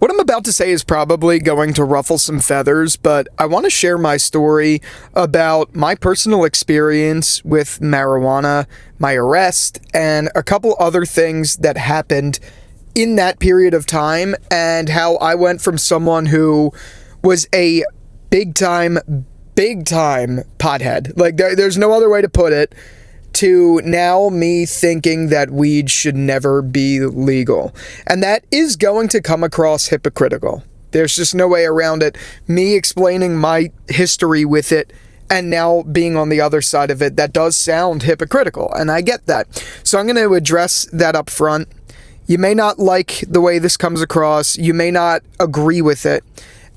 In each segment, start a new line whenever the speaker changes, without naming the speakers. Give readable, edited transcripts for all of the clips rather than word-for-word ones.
What I'm about to say is probably going to ruffle some feathers, but I want to share my story about my personal experience with marijuana, my arrest, and a couple other things that happened in that period of time, and how I went from someone who was a big time pothead. Like, there's no other way to put it, to now me thinking that weed should never be legal. And that is going to come across hypocritical. There's just no way around it. Me explaining my history with it and now being on the other side of it, that does sound hypocritical, and I get that. So I'm going to address that up front. You may not like the way this comes across. You may not agree with it,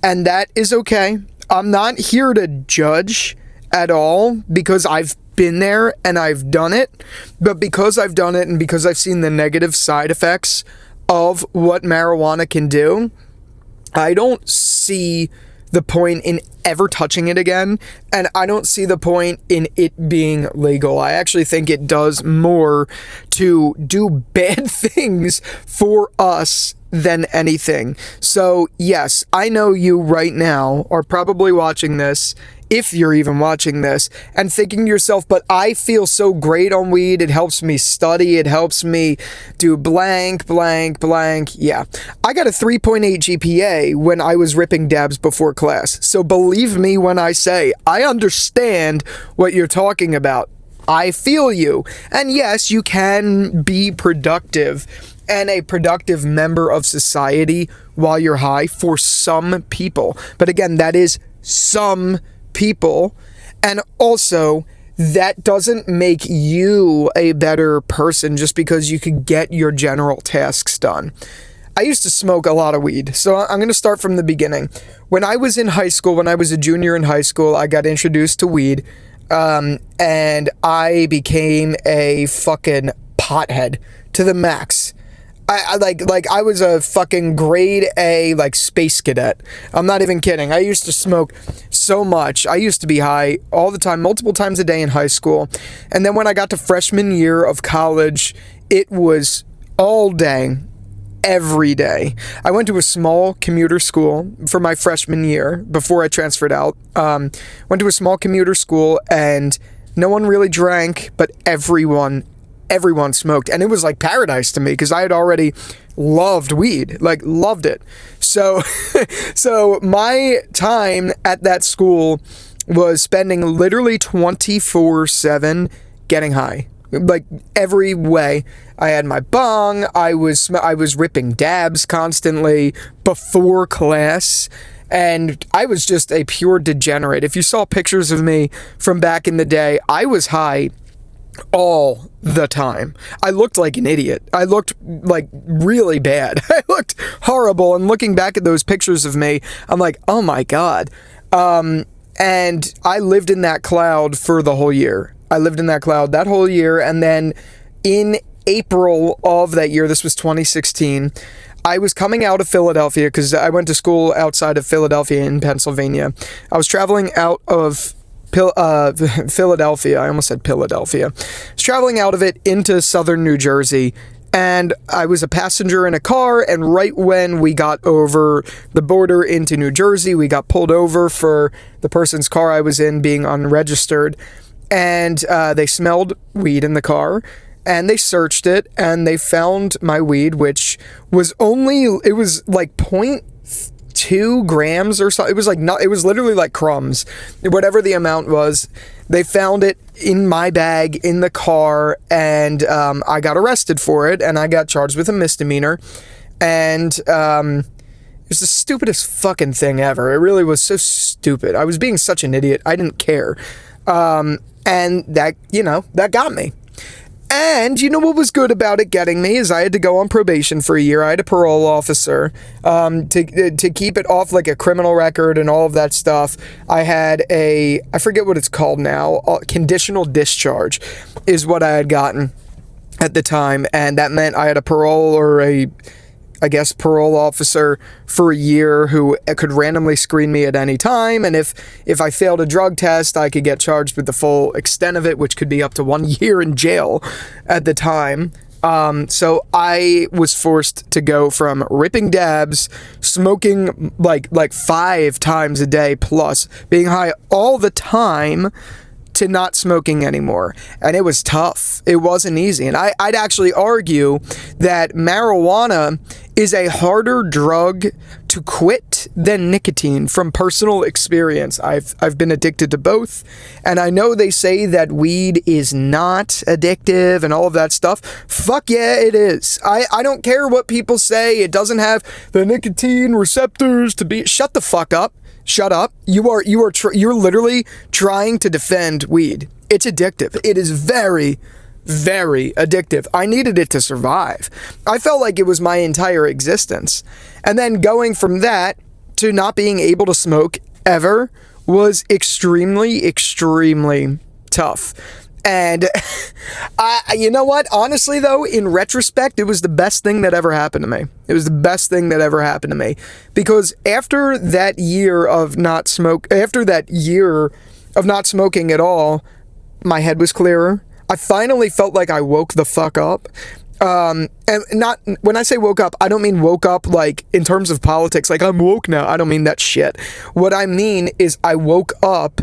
and that is okay. I'm not here to judge at all, because I've been there and I've done it, but because I've done it and because I've seen the negative side effects of what marijuana can do, I don't see the point in ever touching it again, and I don't see the point in it being legal. I actually think it does more to do bad things for us than anything. So yes, I know you right now are probably watching this, if you're even watching this, and thinking to yourself, but I feel so great on weed, it helps me study, it helps me do blank. Yeah, I got a 3.8 GPA when I was ripping dabs before class, so believe me when I say, I understand what you're talking about. I feel you. And yes, you can be productive and a productive member of society while you're high for some people. But again, that is some people, and also that doesn't make you a better person just because you could get your general tasks done. I used to smoke a lot of weed, so I'm going to start from the beginning. When I was in high school, when I was a junior in high school, I got introduced to weed, and I became a fucking pothead to the max. I was a fucking grade A, like, space cadet. I'm not even kidding. I used to smoke so much. I used to be high all the time, multiple times a day in high school. And then when I got to freshman year of college, it was all day, every day. I went to a small commuter school for my freshman year before I transferred out. Went to a small commuter school, and no one really drank, but everyone smoked, and it was like paradise to me because I had already loved weed, like loved it. So my time at that school was spending literally 24/7 getting high, like every way. I had my bong, I was ripping dabs constantly before class, and I was just a pure degenerate. If you saw pictures of me from back in the day, I was high all the time. I looked like an idiot. I looked like really bad. I looked horrible, and looking back at those pictures of me, I'm like, oh my God. And I lived in that cloud for the whole year. I lived in that cloud that whole year, and then in April of that year, this was 2016, I was coming out of Philadelphia because I went to school outside of Philadelphia in Pennsylvania. I was traveling out of Philadelphia. I almost said Philadelphia. I was traveling out of it into southern New Jersey, and I was a passenger in a car, and right when we got over the border into New Jersey, we got pulled over for the person's car I was in being unregistered, and they smelled weed in the car, and they searched it, and they found my weed, which was it was like 0.2 grams or so. It was like it was literally like crumbs, whatever the amount was. They found it in my bag in the car, and I got arrested for it, and I got charged with a misdemeanor, and it was the stupidest fucking thing ever. It really was so stupid. I was being such an idiot. I didn't care, and that got me. And you know what was good about it getting me is I had to go on probation for a year. I had a parole officer to keep it off like a criminal record and all of that stuff. I had I forget what it's called now, conditional discharge is what I had gotten at the time. And that meant I had a parole or parole officer for a year who could randomly screen me at any time, and if I failed a drug test, I could get charged with the full extent of it, which could be up to 1 year in jail at the time. So I was forced to go from ripping dabs, smoking like 5 times a day plus, being high all the time, to not smoking anymore. And it was tough. It wasn't easy. And I'd actually argue that marijuana is a harder drug to quit than nicotine from personal experience. I've been addicted to both, and I know they say that weed is not addictive and all of that stuff. Fuck yeah, it is. I don't care what people say. It doesn't have the nicotine receptors to be... Shut the fuck up. Shut up. You're literally trying to defend weed. It's addictive. It is very, very addictive. I needed it to survive. I felt like it was my entire existence. And then going from that to not being able to smoke ever was extremely, extremely tough. And you know what? Honestly, though, in retrospect, it was the best thing that ever happened to me. It was the best thing that ever happened to me. Because after that year of not smoking at all, my head was clearer. I finally felt like I woke the fuck up. And not, when I say woke up, I don't mean woke up like in terms of politics, like I'm woke now. I don't mean that shit. What I mean is I woke up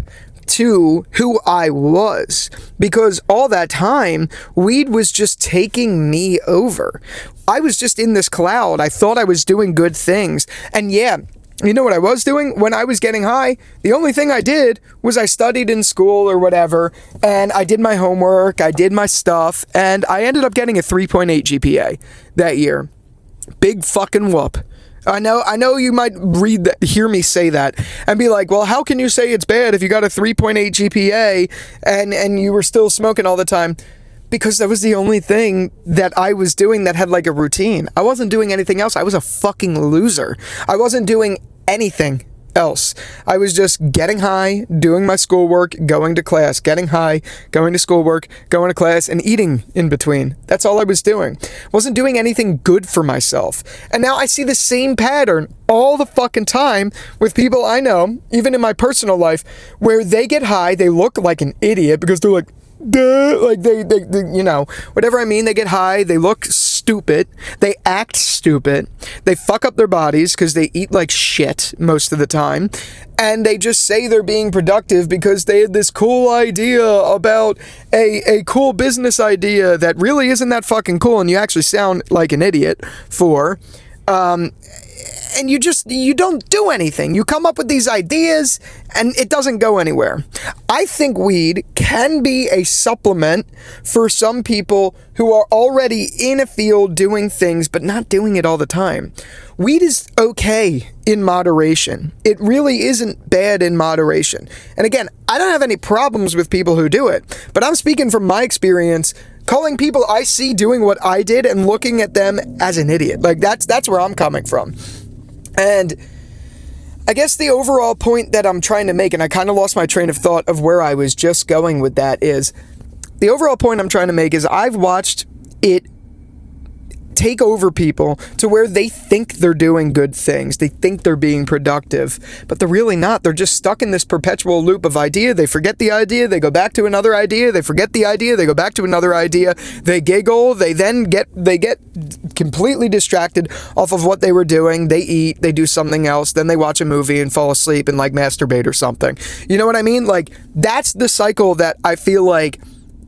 to who I was, because all that time weed was just taking me over. I was just in this cloud. I thought I was doing good things, and yeah, you know what I was doing when I was getting high? The only thing I did was I studied in school or whatever, and I did my homework, I did my stuff, and I ended up getting a 3.8 GPA that year. Big fucking whoop. I know you might hear me say that and be like, well, how can you say it's bad if you got a 3.8 GPA and you were still smoking all the time? Because that was the only thing that I was doing that had like a routine. I wasn't doing anything else. I was a fucking loser. I wasn't doing anything else. I was just getting high, doing my schoolwork, going to class, getting high, going to schoolwork, going to class, and eating in between. That's all I was doing. Wasn't doing anything good for myself. And now I see the same pattern all the fucking time with people I know, even in my personal life, where they get high, they look like an idiot because they're like, duh, like they you know, whatever I mean, they get high, they look stupid, they act stupid, they fuck up their bodies because they eat like shit most of the time, and they just say they're being productive because they had this cool idea about a cool business idea that really isn't that fucking cool, and you actually sound like an idiot for, and you don't do anything. You come up with these ideas and it doesn't go anywhere. I think weed can be a supplement for some people who are already in a field doing things but not doing it all the time. Weed is okay in moderation. It really isn't bad in moderation. And again, I don't have any problems with people who do it, but I'm speaking from my experience, calling people I see doing what I did and looking at them as an idiot. Like that's where I'm coming from. And I guess the overall point that I'm trying to make, and I kind of lost my train of thought of where I was just going with that, is the overall point I'm trying to make is I've watched it take over people to where they think they're doing good things. They think they're being productive, but they're really not. They're just stuck in this perpetual loop of idea. They forget the idea. They go back to another idea. They forget the idea. They go back to another idea. They giggle. They get completely distracted off of what they were doing. They eat. They do something else. Then they watch a movie and fall asleep and like masturbate or something. You know what I mean? Like that's the cycle that I feel like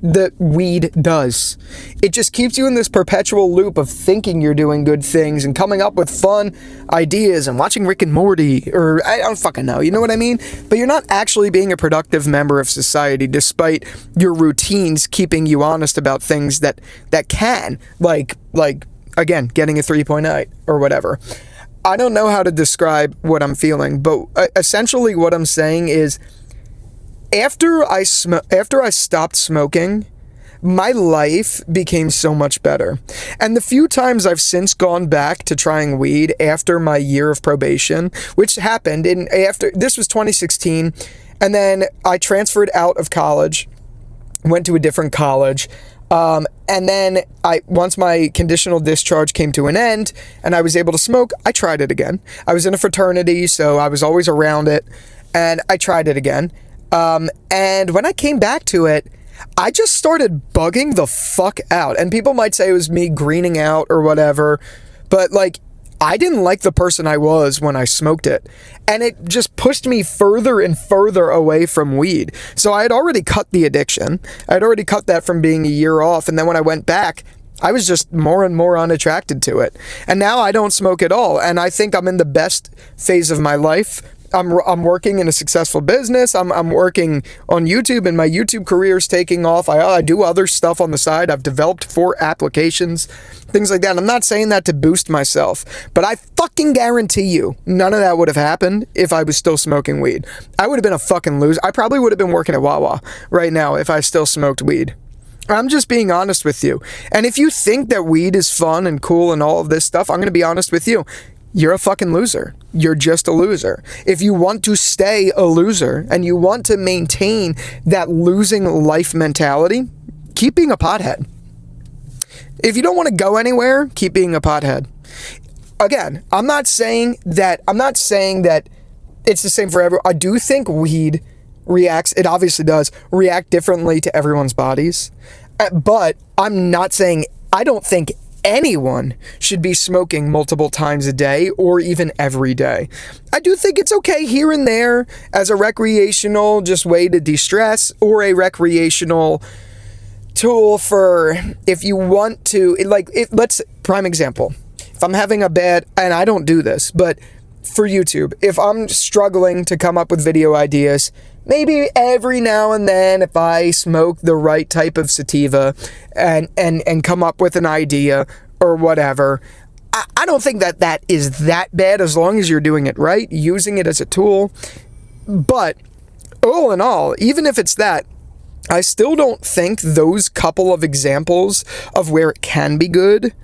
that weed does. It just keeps you in this perpetual loop of thinking you're doing good things and coming up with fun ideas and watching Rick and Morty, or I don't fucking know, you know what I mean? But you're not actually being a productive member of society despite your routines keeping you honest about things that can, like again, getting a 3.8 or whatever. I don't know how to describe what I'm feeling, but essentially what I'm saying is after I stopped smoking, my life became so much better. And the few times I've since gone back to trying weed after my year of probation, which happened this was 2016, and then I transferred out of college, went to a different college, and then once my conditional discharge came to an end and I was able to smoke, I tried it again. I was in a fraternity, so I was always around it, and I tried it again. And when I came back to it, I just started bugging the fuck out. And people might say it was me greening out or whatever, but like, I didn't like the person I was when I smoked it. And it just pushed me further and further away from weed. So I had already cut the addiction. I had already cut that from being a year off. And then when I went back, I was just more and more unattracted to it. And now I don't smoke at all. And I think I'm in the best phase of my life. I'm working in a successful business. I'm working on YouTube, and my YouTube career is taking off. I do other stuff on the side. I've developed 4 applications, things like that. And I'm not saying that to boost myself, but I fucking guarantee you none of that would have happened if I was still smoking weed. I would have been a fucking loser. I probably would have been working at Wawa right now if I still smoked weed. I'm just being honest with you. And if you think that weed is fun and cool and all of this stuff, I'm going to be honest with you. You're a fucking loser. You're just a loser. If you want to stay a loser and you want to maintain that losing life mentality, keep being a pothead. If you don't want to go anywhere, keep being a pothead. Again, I'm not saying that it's the same for everyone. I do think weed reacts, it obviously does, react differently to everyone's bodies. But I'm not saying, I don't think anyone should be smoking multiple times a day or even every day. I do think it's okay here and there as a recreational just way to de-stress, or a recreational tool for if you want to, prime example. If I'm having a bad, and I don't do this, but for YouTube, if I'm struggling to come up with video ideas, maybe every now and then, if I smoke the right type of sativa and come up with an idea or whatever, I don't think that is that bad as long as you're doing it right, using it as a tool. But all in all, even if it's that, I still don't think those couple of examples of where it can be good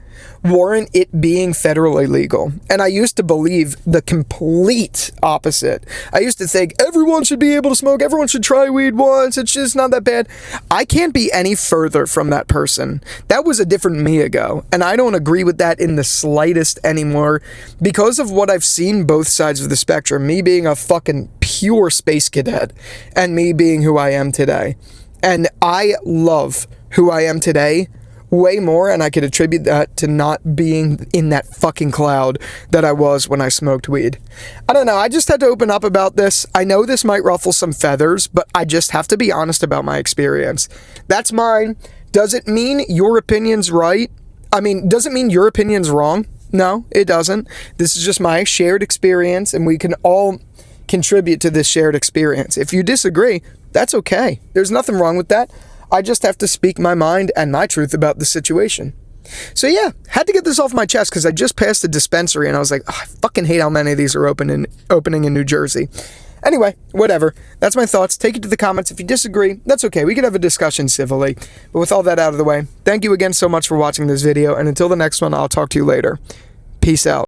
warrant it being federally legal. And I used to believe the complete opposite. I used to think everyone should be able to smoke, everyone should try weed once, it's just not that bad. I can't be any further from that person. That was a different me ago, and I don't agree with that in the slightest anymore because of what I've seen both sides of the spectrum, me being a fucking pure space cadet and me being who I am today. And I love who I am today way more, and I could attribute that to not being in that fucking cloud that I was when I smoked weed. I don't know, I just had to open up about this. I know this might ruffle some feathers, but I just have to be honest about my experience. That's mine. Does it mean your opinion's right? I mean, does it mean your opinion's wrong? No, it doesn't. This is just my shared experience, and we can all contribute to this shared experience. If you disagree, that's okay. There's nothing wrong with that. I just have to speak my mind and my truth about the situation. So yeah, had to get this off my chest because I just passed a dispensary and I was like, oh, I fucking hate how many of these are opening in New Jersey. Anyway, whatever. That's my thoughts. Take it to the comments. If you disagree, that's okay. We could have a discussion civilly. But with all that out of the way, thank you again so much for watching this video. And until the next one, I'll talk to you later. Peace out.